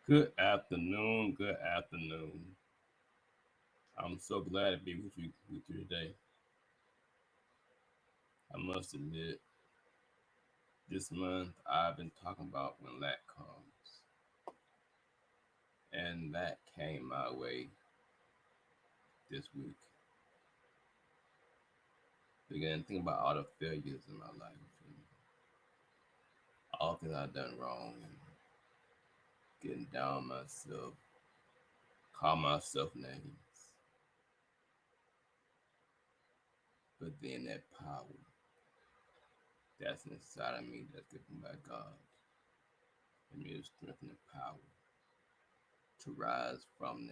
Good afternoon. Good afternoon. I'm so glad to be with you today. I must admit, this month I've been talking about when lack comes, and that came my way this week. Began to think about all the failures in my life and all the things I've done wrong, and getting down on myself, call myself names. But then that power that's inside of me that's given by God, and me the strength and the power to rise from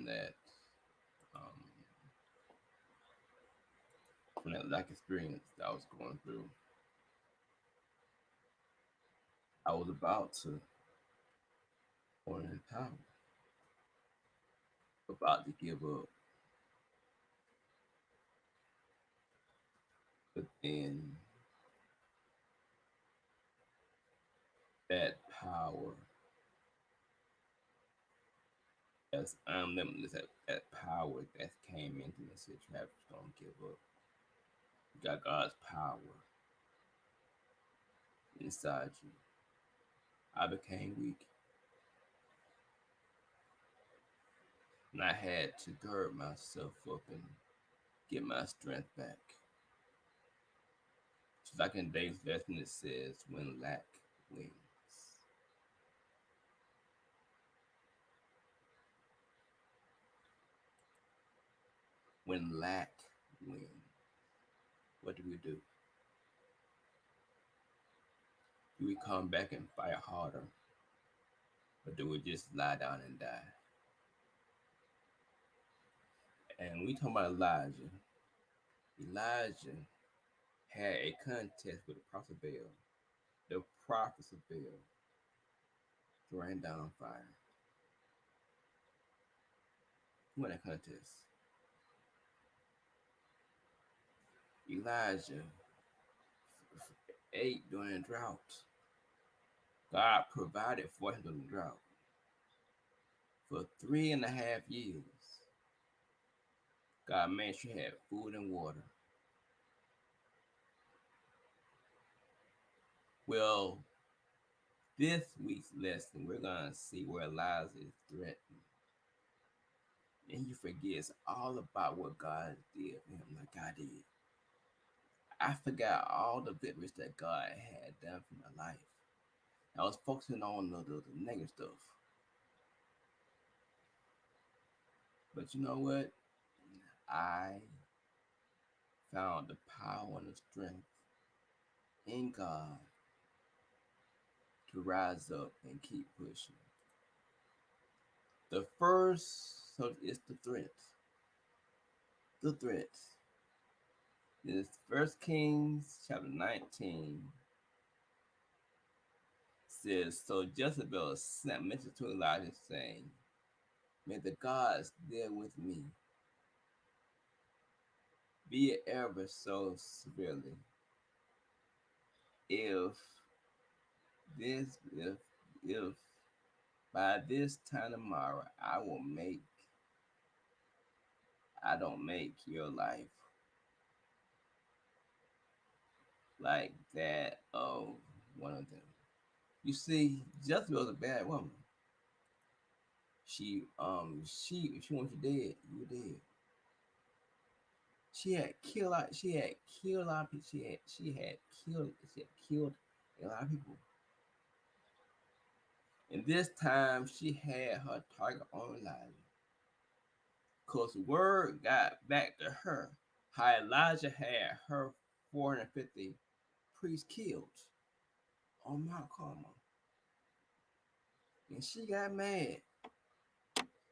that, um, from that lack experience that I was going through. I was about to go in town, about to give up, but then that power, that's unlimited, that power that came into me said, Travis, don't give up. You got God's power inside you. I became weak, and I had to gird myself up and get my strength back. Just like in Dave's lesson, it says, when lack wins. When lack wins, what do? Do we come back and fight harder, or do we just lie down and die? And we talking about Elijah. Elijah had a contest with the prophet Baal. The prophets of Baal ran down fire. Who won that contest? Elijah ate during a drought. God provided for him during the drought for 3.5 years. God made sure he had food and water. Well, this week's lesson, we're going to see where Elijah is threatened. And he forgets all about what God did for him, like God did. I forgot all the victories that God had done for my life. I was focusing on the negative stuff. But you know what? I found the power and the strength in God to rise up and keep pushing. The first, so it's the threat. The threat is First Kings chapter 19 says, so Jezebel sent message to Elijah saying, may the gods deal with me, be it ever so severely, if if by this time tomorrow I don't make your life like that of one of them. You see, Jezebel's a bad woman. If she wants you dead, you were dead. She had killed a lot of people. She had killed a lot of people. And this time she had her target on Elijah. Cause word got back to her how Elijah had her 450 priests killed on Mount Carmel. And she got mad.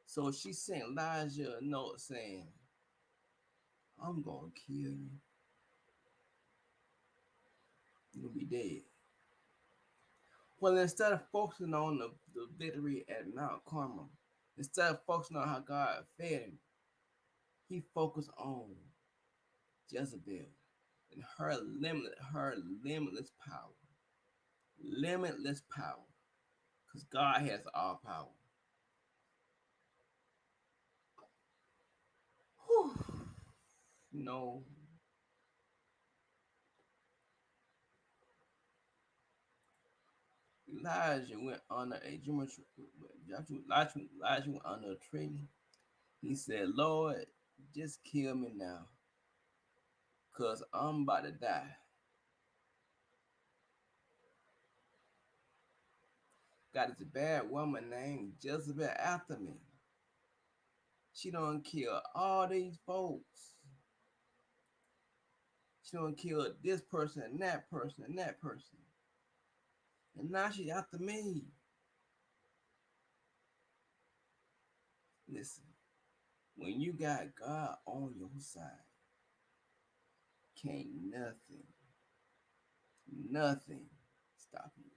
So she sent Elijah a note saying, I'm gonna kill you. You'll be dead. Well, instead of focusing on the victory at Mount Carmel, instead of focusing on how God fed him, he focused on Jezebel. and her limitless power. Limitless power. Because God has all power. Whew. You know, Elijah went under a geometry. Elijah went under a tree. He said, Lord, just kill me now. Because I'm about to die. Got this bad woman named Jezebel after me. She done kill all these folks. She done kill this person and that person and that person. And now she after me. Listen, when you got God on your side, can't nothing stop you.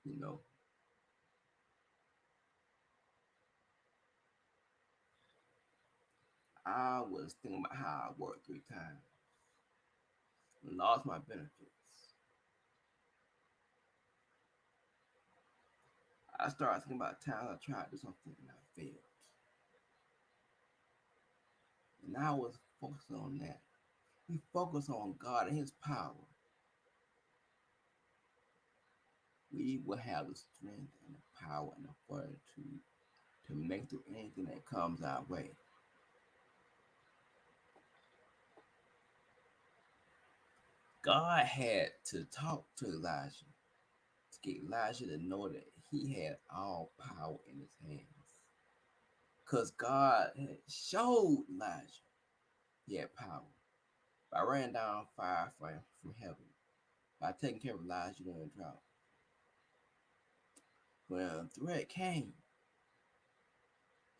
You know, I was thinking about how I worked 3 times and lost my benefits. I started thinking about times I tried to do something and I failed. And I was focusing on that. We focus on God and His power. We will have the strength and the power and the fortitude to make through anything that comes our way. God had to talk to Elijah to get Elijah to know that he had all power in his hands. Because God had showed Elijah he had power by raining down fire from heaven, by taking care of Elijah during the drought. When a threat came,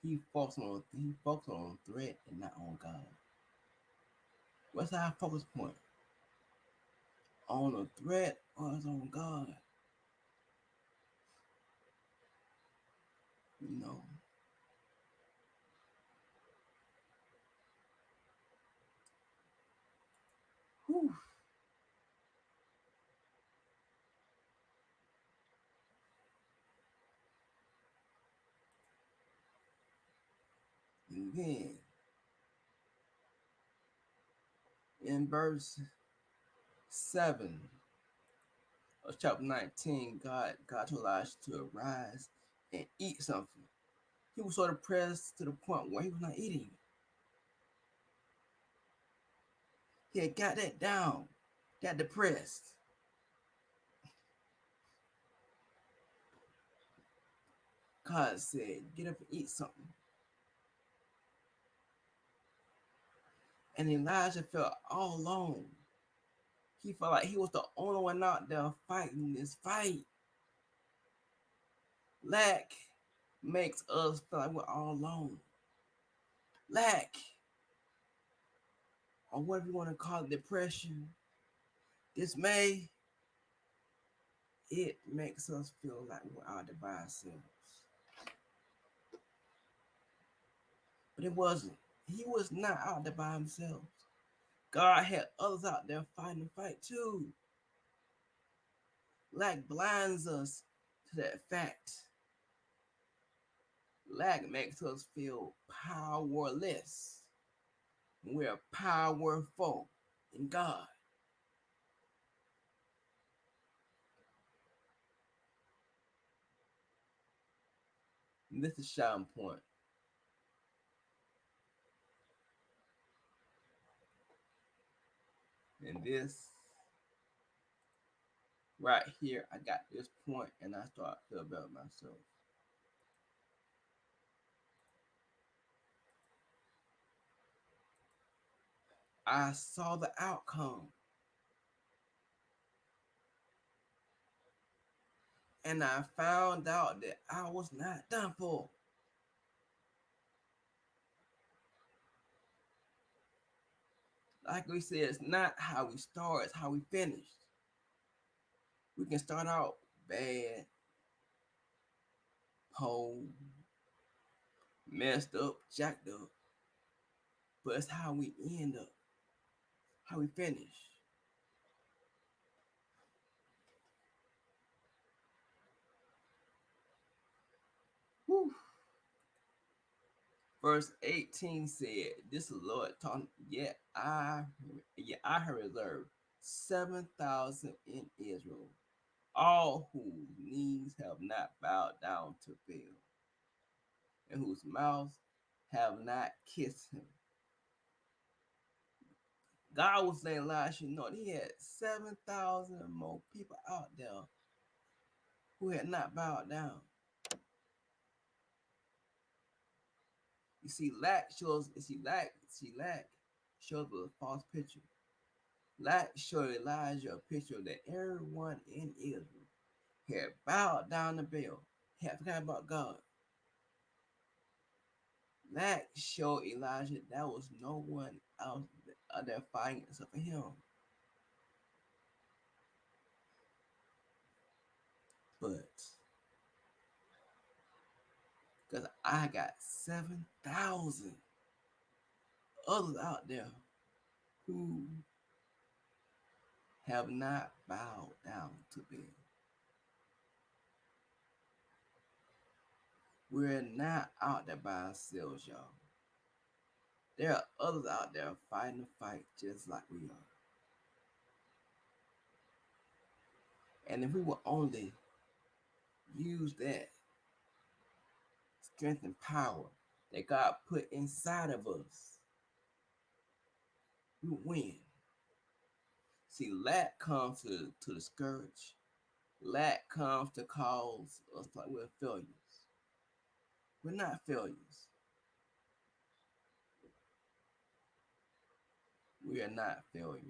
he focused on threat and not on God. What's our focus point? On the threat or is on God? You know. Whew. And then in verse 7 of chapter 19, God told Elijah to arise and eat something. He was so depressed to the point where he was not eating. He had got that down, got depressed. God said, get up and eat something. And Elijah felt all alone. He felt like he was the only one out there fighting this fight. Lack makes us feel like we're all alone. Lack, or whatever you want to call it, depression, dismay, it makes us feel like we're out there by ourselves. But it wasn't. He was not out there by himself. God had others out there fighting the fight too. Lack blinds us to that fact. Lack makes us feel powerless. We're powerful in God. And this is shouting point. And this right here, I got this point and I start to feel about myself. I saw the outcome and I found out that I was not done for. Like we said, it's not how we start, it's how we finish. We can start out bad, poor, messed up, jacked up, but it's how we end up, how we finish. Whew. Verse 18 said, "This is the Lord talking. Yet I have reserved 7,000 in Israel, all whose knees have not bowed down to Baal, and whose mouths have not kissed him." God was letting Elijah know he had 7,000 more people out there who had not bowed down. You see, lack shows. Lack shows a false picture. Lack showed Elijah a picture that everyone in Israel had bowed down to Baal, had forgotten about God. Lack showed Elijah there was no one else out there fighting except for him. But because I got 7,000 others out there who have not bowed down to Baal. We're not out there by ourselves, y'all. There are others out there fighting the fight just like we are. And if we will only use that strength and power that God put inside of us, we win. See, lack comes to discourage. Lack comes to cause us like we're failures. We're not failures. We are not failures.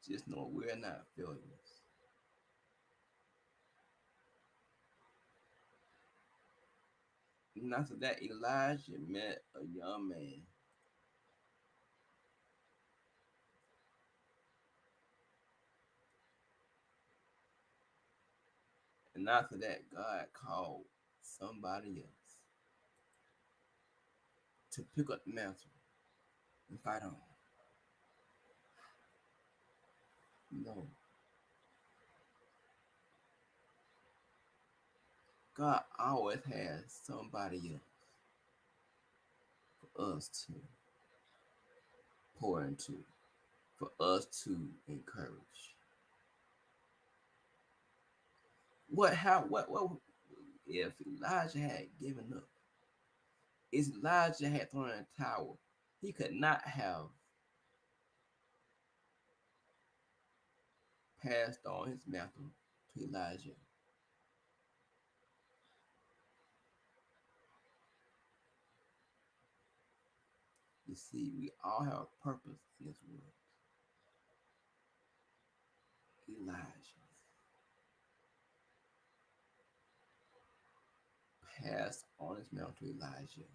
Just know we're not failures. And after that, Elijah met a young man. And after that, God called somebody else to pick up the mantle and fight on. No, God always has somebody else for us to pour into, for us to encourage. What if Elijah had given up? If Elijah had thrown in a towel, he could not have passed on his mantle to Elijah. You see, we all have a purpose in this world. Elijah passed on his mantle to Elijah.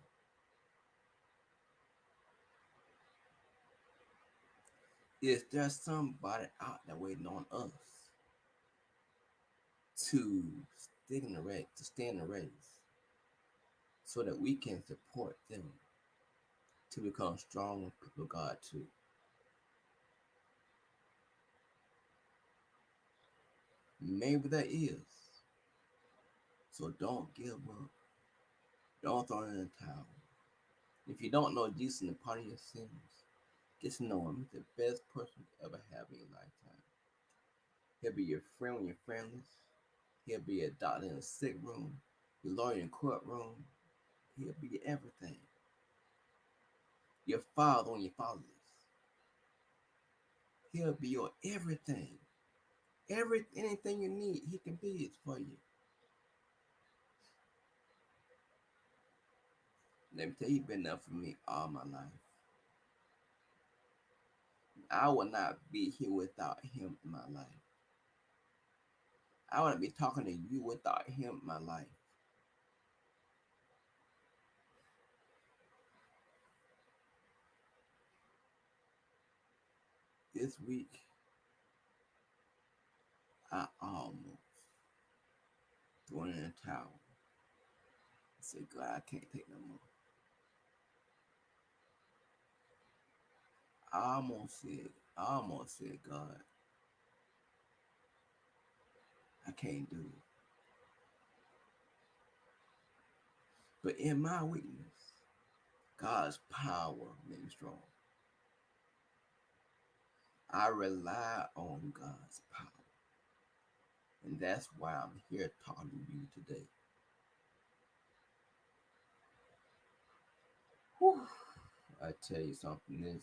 Is there somebody out there waiting on us to stick in the race, to stay in the race, so that we can support them to become strong people of God too? Maybe there is. So don't give up. Don't throw in the towel. If you don't know Jesus and the pardon of your sins, get to know him. He's the best person to ever have in your lifetime. He'll be your friend when you're friendless. He'll be a doctor in a sick room, your lawyer in a courtroom. He'll be everything. Your father when you're fatherless. He'll be your everything. Anything you need, he can be it for you. Let me tell you, he's been there for me all my life. I would not be here without him in my life. I wouldn't be talking to you without him in my life. This week, I almost threw in a towel. I said, God, I can't take no more. I almost said, God, I can't do it. But in my weakness, God's power made me strong. I rely on God's power. And that's why I'm here talking to you today. Whew. I tell you something,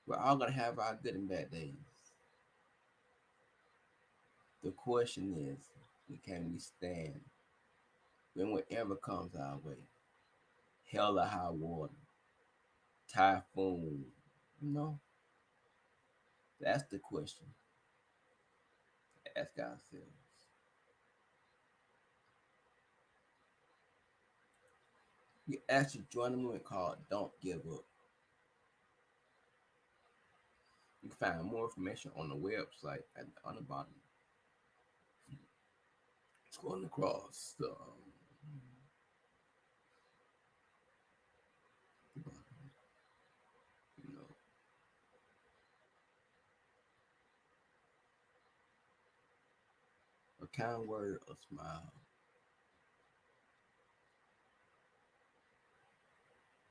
we're all gonna have our good and bad days. The question is, can we stand when whatever comes our way? Hell or high water, typhoon, you know? That's the question to ask ourselves. You actually join a movement called Don't Give Up. You can find more information on the website on the bottom. Scrolling across the bottom, you know, a kind word, a smile,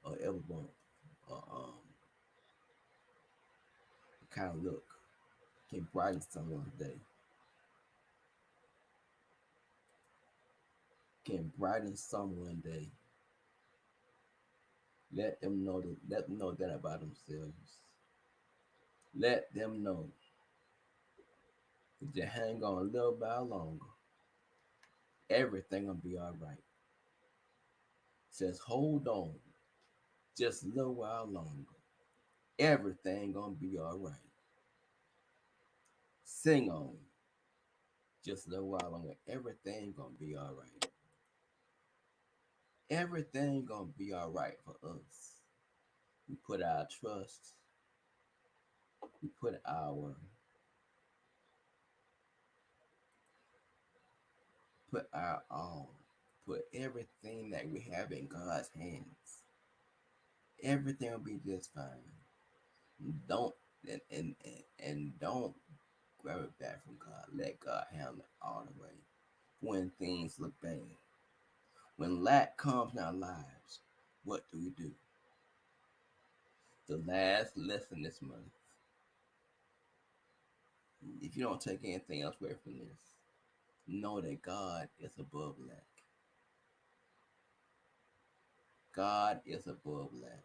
or ever bump, a kind of look can brighten someone's day, can brighten someone's day. Let them know that about themselves. Let them know if they hang on a little while longer, everything gonna be all right. Says hold on just a little while longer. Everything gonna be all right. Sing on just a little while longer. Everything gonna be all right. Everything gonna be all right for us. We put our trust, we put our all, put everything that we have in God's hands. Everything will be just fine. Don't and don't grab it back from God. Let God handle it all the way. When things look bad, when lack comes in our lives, what do we do? The last lesson this month. If you don't take anything else away from this, know that God is above lack. God is above lack.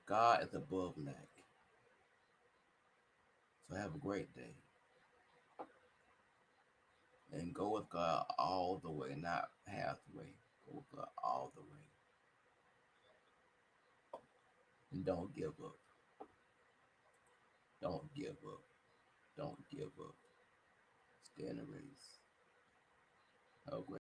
God is above lack. So have a great day and go with God all the way, not halfway. Go with God all the way. And don't give up. Don't give up. Don't give up. Stay in the race. Have a great